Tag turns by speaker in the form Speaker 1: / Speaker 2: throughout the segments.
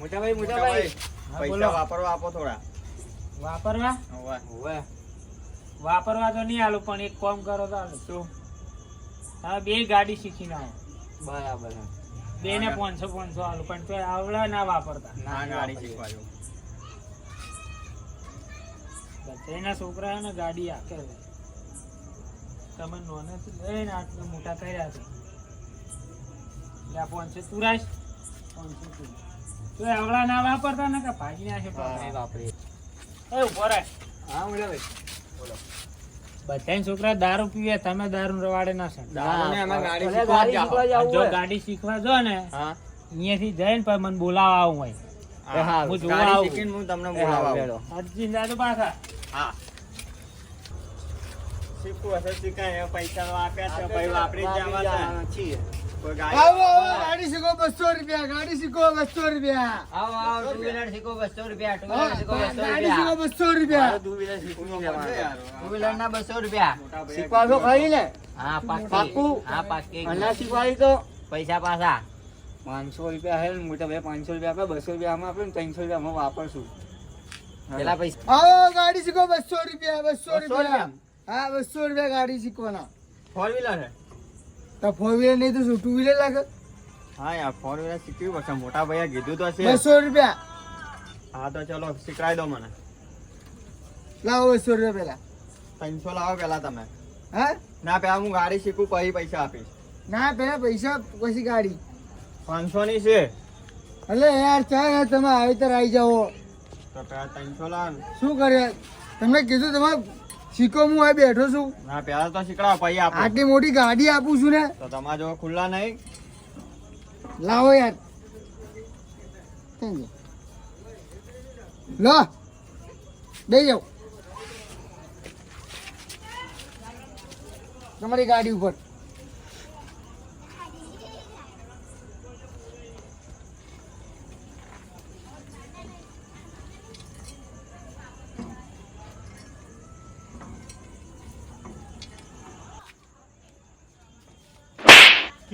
Speaker 1: મોટાભાઈ પૈસા વાપરવા આપો થોડા.
Speaker 2: વાપરવા
Speaker 1: હોવે.
Speaker 2: વાપરવા તો નહીં આલું, પણ એક કામ કરો તો આલું.
Speaker 1: શું?
Speaker 2: તમે બે ગાડી શીખી ના
Speaker 1: બરાબર.
Speaker 2: બે ને 500 આલું, પણ તો આવડા ના વાપરતા.
Speaker 1: ના ગાડી શીખવાડો.
Speaker 2: બધાના છોકરા ને ગાડી આકે તમે નોને લઈને આટલા મોટા કર્યા છે. 500 તું રાખ, 500 તું. તો આવડા ના વાપરતા ને કે ભાગી નાખે વાપરે. એ ઉભો રાખ.
Speaker 1: હા મોટાભાઈ બોલો.
Speaker 2: બધા છોકરા દારૂ પીવે, તમે દારૂ રવાડે ના સર. જો ગાડી શીખવા જો ને અહીંયાથી જઈને પછી મને બોલાવા આવું હોય. હું જોવા આવું.
Speaker 1: હું તમને બોલાવા
Speaker 2: અરજી દાદુ પાછા.
Speaker 1: હા શીખવું હશે શીખાય. પૈસા આપ્યા છે પછી વાપરી જ જવા છીએ. કોઈ
Speaker 3: ગાડી શીખો 200 રૂપિયા. ગાડી શીખો 200 રૂપિયા.
Speaker 4: આવો ટુ વ્હીલર શીખો 200 રૂપિયા. ટુ વ્હીલર શીખો 200
Speaker 3: ગાડી શીખો
Speaker 4: રૂપિયા.
Speaker 3: 200 રૂપિયા.
Speaker 1: ટુ વ્હીલર શીખવું યાર.
Speaker 4: ટુ વ્હીલર ના 200 રૂપિયા.
Speaker 3: શીખવા તો ખરી ને?
Speaker 4: હા પાક્કી.
Speaker 3: પાક્કું?
Speaker 4: હા પાક્કી.
Speaker 3: અના શીખવાડી તો
Speaker 4: પૈસા પાછા
Speaker 3: 500 રૂપિયા હે ને મોટા ભાઈ. 500 રૂપિયા આપે, 200 રૂપિયા આમાં આપે ને 300 રૂપિયા અમે વાપરશું.
Speaker 4: પેલા પૈસા.
Speaker 3: આવો ગાડી શીખો 200 રૂપિયા. 200 રૂપિયા. હા 200 રૂપિયા ગાડી શીખવાના.
Speaker 1: ફોર વ્હીલર છે.
Speaker 3: તો 4 વ્હીલર નહીં તો શું 2 વ્હીલર લાગે?
Speaker 1: હા યાર ફોર વ્હીલર શીખવી પડશે. મોટા ભાઈએ કીધું તો છે.
Speaker 3: 200 રૂપિયા.
Speaker 1: હા તો ચલો શીખવાડી દો મને.
Speaker 3: લાવો 200 રૂપિયા પેલા.
Speaker 1: 300 લાવો પેલા તમે.
Speaker 3: હા
Speaker 1: ના પેલા હું ગાડી શીખું પછી પૈસા આપીશ.
Speaker 3: ના પેલા પૈસા પછી ગાડી.
Speaker 1: 500 ની છે
Speaker 3: અલે યાર ચા યાર તમે આવી તો આવી જાઓ.
Speaker 1: તો પેલા 300 લાવો.
Speaker 3: શું કરે તમને કીધું તમે શીખો, હું અહીં બેઠો છું.
Speaker 1: ના પેલા તો શીખડાવો પછી આપો.
Speaker 3: આટલી મોટી ગાડી આપું છું ને.
Speaker 1: તો તમારા જો ખુલ્લા નહીં.
Speaker 3: લાવો યાર. લો દઈ જાઓ તમારી ગાડી ઉપર.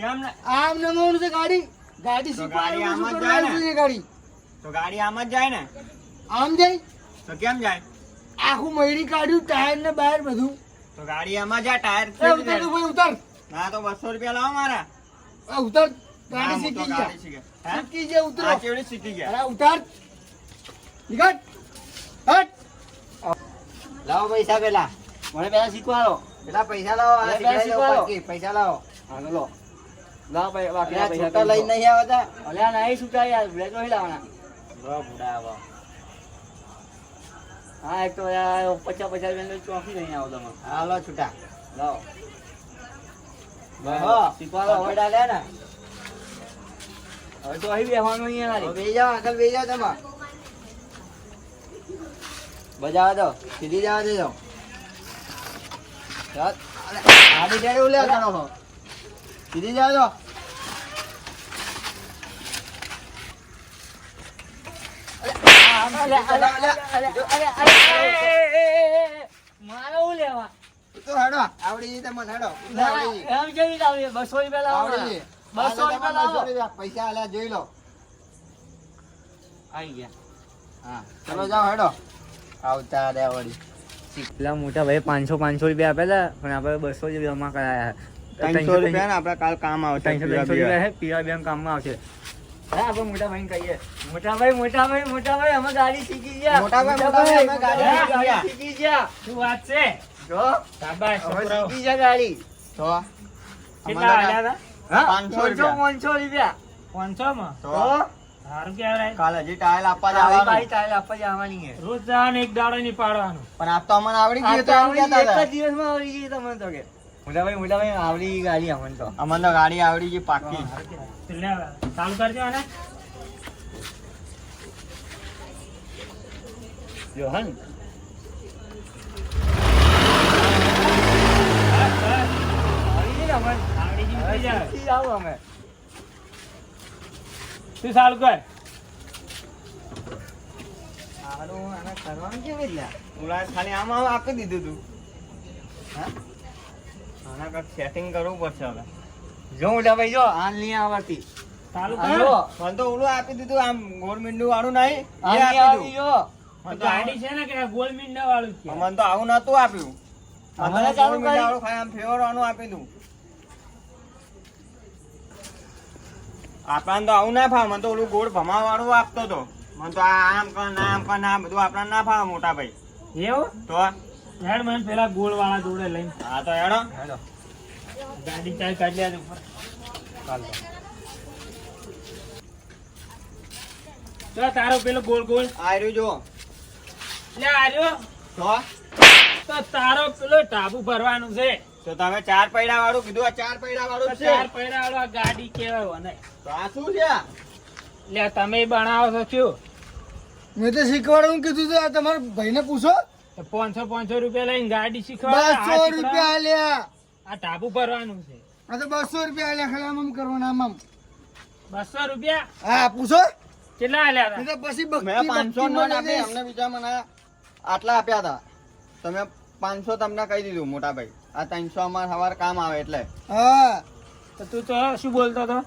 Speaker 1: કેમ ને?
Speaker 3: આમ નમવાનું છે ગાડી. ગાડી
Speaker 1: તો ગાડી આમ જ
Speaker 3: શીખવાડવાનું
Speaker 1: જાય ને?
Speaker 3: છે ગાડી.
Speaker 1: તો ગાડી આમ જ જાય ને?
Speaker 3: આમ જાય.
Speaker 1: તો કેમ જાય?
Speaker 3: આખું મયડી કાઢ્યું, ટાયર ને બાયર બધું.
Speaker 1: તો ગાડી આમાં જાય ટાયર
Speaker 3: એ
Speaker 1: ફેરી
Speaker 3: ઉતર
Speaker 1: જાય.
Speaker 3: તું ભાઈ ઉતર.
Speaker 1: ના તો 200 રૂપિયા લાવો મારા.
Speaker 3: એ ઉતર.
Speaker 1: ના,
Speaker 3: ગાડી
Speaker 1: હું તો
Speaker 3: શીખી
Speaker 1: ગાડી
Speaker 3: ગયા.
Speaker 1: શીખે. હે?
Speaker 3: શીખી ગયા ઉતરો.
Speaker 1: આ ચેવડી શીખી ગયા.
Speaker 3: અરે ઉતાર. નીકળ. હટ.
Speaker 4: લાવો પૈસા પેલા. મને પેલા શીખવાડો.
Speaker 1: પેલા પૈસા લાવો. આ
Speaker 4: પેલા
Speaker 1: શીખવાડી દો
Speaker 4: શીખવાડો.
Speaker 1: પાછી. પૈસા લાવો.
Speaker 3: હાલો લો. લાવ ભાઈ બાકી
Speaker 4: પેલા
Speaker 3: પૈસા
Speaker 4: છૂટા લઈને નહીં આવતા.
Speaker 3: અલ્યા નહીં છૂટા યાર, બ્લેક નહીં લાવવાના.
Speaker 4: બરો બુડા આવો.
Speaker 3: હા એક તો યાર 50 રૂપિયા ચોકી નહીં આવો તમે.
Speaker 4: હાલો છૂટા.
Speaker 3: લાવો.
Speaker 4: હો.
Speaker 3: શીખવાડો હવે.
Speaker 4: પકડા લે ને.
Speaker 3: હવે તો અહીં બેહવાનું અહીંયા
Speaker 4: હવે
Speaker 3: ના
Speaker 4: બેસી જાઓ આગળ બેસી જાઓ તમે. બજાવા દો. સીધી જવા દેજો. ચાલ. આડી ટેડે ઉલે કરો છો. સીધી જવા દો.
Speaker 3: મારે હું લેવા?
Speaker 4: તો હેડો. આવડી જઈ તમને હેડો. આવડી જઈ.
Speaker 3: એમ કેવી લાવી? 200 રૂપિયા લાવો.
Speaker 4: આવડી જઈ.
Speaker 3: 200 રૂપિયા લાવો.
Speaker 4: પૈસા આલ્યા જોઈ લો.
Speaker 3: આવી ગયા.
Speaker 4: હા ચલો જાઓ હેડો. આવતા રે વળી.
Speaker 3: પેલા મોટા ભાઈ 500 રૂપિયા આપેલા, પણ આપણે 200 જ જમા કરાયા.
Speaker 1: 300 રૂપિયા ને આપડે કાલ કામ આવશે.
Speaker 3: 300 રૂપિયા છે, પીવા બેમ કામમાં આવશે. હા આપણે મોટા ભાઈને કહીએ, મોટા ભાઈ અમે ગાડી શીખી ગયા.
Speaker 4: મોટા ભાઈ, અમે ગાડી
Speaker 3: શીખી ગયા.
Speaker 2: શું વાત છે?
Speaker 3: જો
Speaker 2: શાબાશ
Speaker 4: હવે
Speaker 2: છોકરાઓ.
Speaker 4: શીખી છે ગાડી.
Speaker 1: તો
Speaker 2: કેટલા આલ્યા હતા?
Speaker 3: હા
Speaker 1: 500
Speaker 3: 500 રૂપિયા.
Speaker 2: 500 માં
Speaker 1: તો
Speaker 2: સારું કહેવાય.
Speaker 1: કાલે હજી ટાયલ આપવા
Speaker 3: તારી
Speaker 1: જવાનું.
Speaker 3: બાઈ તારે આપવા જવાની છે.
Speaker 2: રોજ જવાનું, એક દાડો નહીં પાડવાનું.
Speaker 1: પણ આપ તો અમને આવડી
Speaker 3: આ
Speaker 1: ગયું
Speaker 3: તો
Speaker 1: તો એમ
Speaker 3: આવડી
Speaker 1: કહેતા
Speaker 3: એક
Speaker 1: હતા.
Speaker 3: જ દિવસમાં આવડી ગઈ તમને તો કે. મોટા ભાઈ આવડી ગાડી અમને તો.
Speaker 1: અમને તો ગાડી આવડી ગઈ પાકી.
Speaker 2: સારું કહેવાય. તો લે હવે, ચાલુ કરજો આને.
Speaker 3: જો હન આવડી ગઈ ને અમને.
Speaker 2: આવડી ગયું થઈ જાય.
Speaker 3: શીખી આવો અમે.
Speaker 2: તું ચાલુ કર.
Speaker 3: હારું આને કરવાનું કેવી રીતે?
Speaker 1: ઓલા ખાલી આમ આપી દીધું તું. હા આના કાંઈક સેટિંગ કરવું પડશે હવે.
Speaker 3: જો મોટા ભાઈ જો આ નહીં આવડતી.
Speaker 2: ચાલુ
Speaker 4: આ
Speaker 2: કર.
Speaker 4: જો.
Speaker 1: મને તો ઓલું આપી દીધું આમ ગોળ મીંડું વાળું નહીં
Speaker 4: આ
Speaker 1: એ આપી
Speaker 4: આવી
Speaker 1: દીધું.
Speaker 4: જો.
Speaker 1: મને તો
Speaker 2: ગાડી છે ને કે ગોળ મીંડા વાળું જ છે.
Speaker 1: મને તો આવું નતું આપ્યું. મને
Speaker 4: હમણાં
Speaker 1: તો
Speaker 4: ચાલુ
Speaker 1: ગોળ મીંડા
Speaker 4: કરી.
Speaker 1: વાળું ખાલી આમ ફેવરવાનું આપી દીધું. આપણને તો આવું ના ફાવે. મને તો ઓલું ગોળ ભમા વાળું આપતો હતો. મને તો આ આમ કર ને આમ કર ને આ બધું આપણને ના ફાવે મોટા ભાઈ.
Speaker 2: એવું
Speaker 1: તો
Speaker 2: હેડ મને પેલા ગોળ વાળા જોડે લઈને
Speaker 1: હા તો હેડો.
Speaker 2: ગાડી ચાલ કાઢી લે ઉપર. ચાલ તો. જો તારો પેલો ગોળ ગોળ
Speaker 1: આ રહ્યું જો.
Speaker 2: લે આર્યો
Speaker 1: તો
Speaker 2: તો તારો પેલો ટાબુ ભરવાનું છે.
Speaker 1: તો તમે 4 પૈડા વાળું કીધું. આ 4 પૈડા
Speaker 2: તો
Speaker 1: વાળું જ છે.
Speaker 2: 4 પૈડા વાળો આ ગાડી કેવાય મને.
Speaker 1: તો આ શું છે?
Speaker 2: લે તમે બનાવો છો શું?
Speaker 5: મેં તો શીખવાડવાનું કીધું હતું. આ તમારા ભાઈને પૂછો.
Speaker 2: તો 500 રૂપિયા લઈને ગાડી શીખવા
Speaker 5: 200 રૂપિયા આલ્યા.
Speaker 2: આ ટાબુ ભરવાનું છે.
Speaker 5: આ તો 200 રૂપિયા આલ્યા. ખાલી આમ કરવાના આમ.
Speaker 2: 200 રૂપિયા
Speaker 5: હા પૂછો.
Speaker 2: કેટલા આલ્યા
Speaker 5: નહીં
Speaker 2: હતા?
Speaker 5: તો પછી
Speaker 1: મેં 500 નોટ આપી.
Speaker 5: બક્કી
Speaker 1: અમને બીજા મને આટલા આપ્યા હતા. તમે 500 તમને કહી દીધું મોટા ભાઈ. આ 300 અમારે સવાર કામ આવે એટલે.
Speaker 5: હા
Speaker 2: તો તું તો શું બોલતો હતો?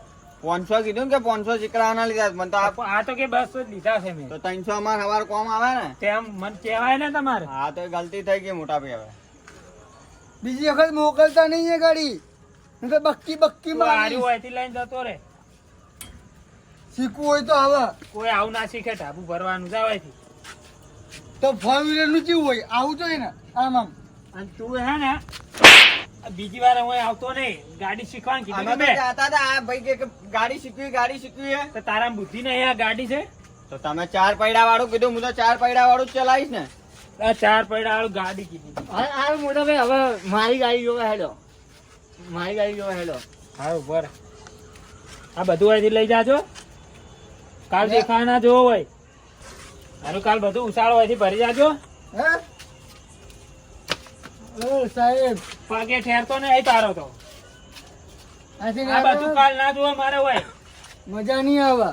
Speaker 1: 500 કીધું ને કે 500 ચીકરાના લીધા. મને તો
Speaker 2: આ તો કે 200 જ લીધા છે મેં.
Speaker 1: તો 300 અમારે સવાર કામ આવે ને.
Speaker 2: તેમ મને કહેવાય ને તમારે.
Speaker 1: હા તો એ ગલતી થઈ ગઈ મોટા ભાઈ. હવે
Speaker 5: બીજી વખત મોકલતા નહીં એ ગાડી. નહીં તો બક્કી બક્કી
Speaker 2: તું હારી
Speaker 5: મારી.
Speaker 2: હોયથી લઈને જતો રે.
Speaker 5: શીખવું હોય તો હવે
Speaker 2: કોઈ આવું ના શીખે ટાબુ ભરવાનું જવાયથી.
Speaker 5: તો 4 વ્હીલર નું કેવું હોય? આવું જોઈએ ને આમ આમ.
Speaker 2: અને તું હે ને બીજી વાર હું આવતો નહીં. ગાડી શીખવાનું કીધું
Speaker 1: અમે
Speaker 2: ને
Speaker 1: તો
Speaker 2: મેં.
Speaker 1: કહેતા હતા આ ભાઈ કે ગાડી શીખવી હે.
Speaker 2: તો તારા બુદ્ધિ નહીં આ ગાડી છે.
Speaker 1: તો તમે 4 પૈડા વાળું કીધું. હું તો 4 પૈડા વાળું જ ચલાવીશ ને.
Speaker 2: આ 4 પૈડા વાળું ગાડી કીધી.
Speaker 3: આ મોટા ભાઈ હવે મારી ગાડી જોવા હેડો. મારી ગાડી જોવા હેડો.
Speaker 2: હા ઉભર. આ બધું અહીંથી લઈ જાજો. કાલ દેખાવા ના જોવો હોય. હારું કાલ બધું ઉછાળો અહીંથી ભરી જાજો.
Speaker 5: હે ઓ સાહેબ
Speaker 2: પગે ઠેરતો નહીં તારો તો.
Speaker 5: આથી
Speaker 2: આ બધું કાલ ના જોવા મારે હોય.
Speaker 5: મજા નહીં આવે.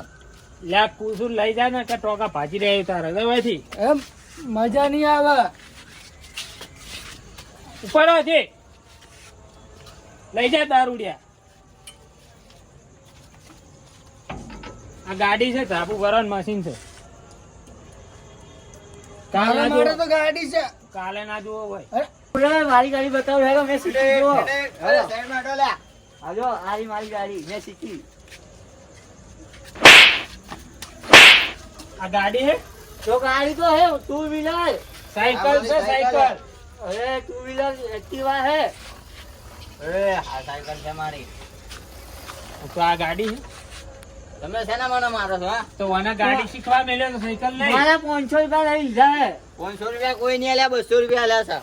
Speaker 2: લે કુસુર લઈ જાય ને કે ટોકા ભાજી રહે તારે દવાઈથી.
Speaker 5: એમ મજા નહીં આવે.
Speaker 2: ઉપર છે લઈ જાય દારૂડિયા. આ ગાડી છે ધાબુ ભરવાનું મશીન છે. કાલે
Speaker 5: મારા
Speaker 2: ના
Speaker 5: માટે
Speaker 2: જોવો.
Speaker 5: તો ગાડી છે.
Speaker 2: કાલે ના જોવો હોય.
Speaker 5: અરે
Speaker 3: મોટા ભાઈ મારી ગાડી બતાવો હેડો. મેં શીખી જુઓ.
Speaker 1: અરે સાઈડમાં હટો લ્યા.
Speaker 3: હાલો આરી મારી ગાડી મેં શીખી.
Speaker 2: આ ગાડી હે
Speaker 3: તો ગાડી તો હે 2 વ્હીલર.
Speaker 2: સાયકલ છે સાયકલ.
Speaker 3: અરે 2 વ્હીલર એક્ટિવા હે.
Speaker 1: એ આ સાયકલ છે મારી.
Speaker 2: તો આ ગાડી છે.
Speaker 1: તમે શેના મને મારો છો? હા
Speaker 2: તો મને ગાડી શીખવા મેલ્યો તો સાયકલ નહીં.
Speaker 3: મારા 500 રૂપિયા લઈ લીધા હે.
Speaker 1: 500 રૂપિયા કોઈ નહીં આલ્યા. 200 રૂપિયા આલ્યા છે.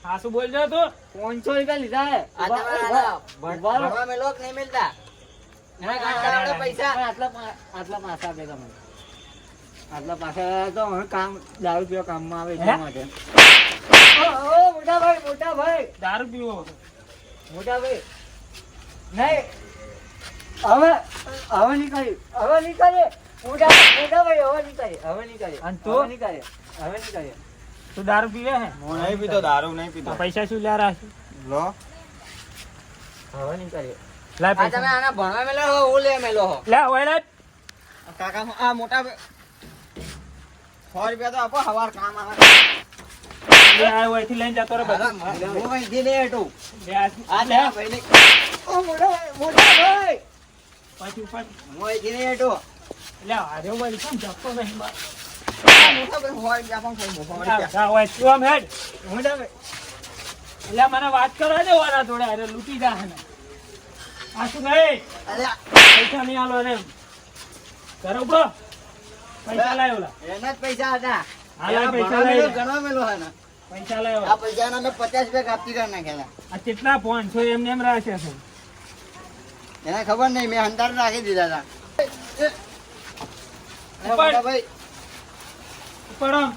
Speaker 2: હા શું બોલજો તું?
Speaker 3: 500 રૂપિયા લીધા હે.
Speaker 1: આ તમારા ભણવા મેલો કે નહીં મિલતા? એના કાંટા આપણે પૈસા
Speaker 3: આટલા પાછા આપે તમે. આટલા પાછા તો હવે કામ દારૂ પીવા કામમાં આવે
Speaker 2: હે?
Speaker 3: એટલા માટે. ઓ મોટા ભાઈ મોટા ભાઈ
Speaker 2: દારૂ પીવો.
Speaker 3: મોટા ભાઈ નહીં હવે હવે નહીં કરી. હવે નહીં કરે. મોટા ભાઈ હવે નહીં કરે. હવે નહીં કરે.
Speaker 2: અને તું?
Speaker 3: હવે નહીં કરે. હવે નહીં કરે.
Speaker 2: તું દારૂ પીવે હે?
Speaker 1: હું નહીં પીતો. દારૂ નહીં
Speaker 2: તો
Speaker 1: પીતો.
Speaker 2: પૈસા શું લ્યા રાખી?
Speaker 1: લો
Speaker 3: હવે નહીં કરે.
Speaker 2: લાય
Speaker 1: આ તમે
Speaker 2: પૈસા.
Speaker 1: આના ભણવા મેલો હો. હું લે મેલો હો.
Speaker 2: લે ઓય લે.
Speaker 1: કાકા આ મોટા 100 રૂપિયા તો આપો. સવાર કામ આવે.
Speaker 2: લે આ ઓયથી લઈને જતો રે બધા.
Speaker 1: હું અહીંથી નહીં હટું.
Speaker 2: લે આ
Speaker 1: આ
Speaker 2: લે.
Speaker 1: લે ભાઈને.
Speaker 3: ઓ મોટા ભાઈ
Speaker 2: પછી ઉપર
Speaker 1: હું અહીંથી નહીં હટું.
Speaker 2: લે આર્યો વળી કેમ જતો નહીં બા.
Speaker 1: આ મોટા ભાઈ 100 રૂપિયા પણ ખાઈ મોટા રૂપિયા.
Speaker 2: આ ઓય તું આમ હેડ.
Speaker 3: મોટા ભાઈ
Speaker 2: એટલે મને વાત કરવા દે ઓના જોડે. અરે લૂંટી જા હે ને. આ શું ગઈ?
Speaker 1: અરે
Speaker 2: પૈસા નહીં આલો ને. ઘરે ઉભો. પૈસા લાય ઓલા.
Speaker 1: એના જ પૈસા હતા.
Speaker 2: હા, લાય પૈસા
Speaker 1: ભણવા
Speaker 2: લાય.
Speaker 1: મેલો, ગણવા મેલો હે ને.
Speaker 2: પૈસા લાય
Speaker 1: આ
Speaker 2: ઓલા.
Speaker 1: પૈસાના મેં 50 રૂપિયા કાપતી કરી નાખ્યા
Speaker 2: આ કેટલા 500 એમને એમ રાખ્યા છે.
Speaker 1: હતા. એને ખબર નહીં. મેં અંધાર રાખી દીધા હતા.
Speaker 2: ઉપર.
Speaker 1: ભાઈ
Speaker 2: ઉપર આમ.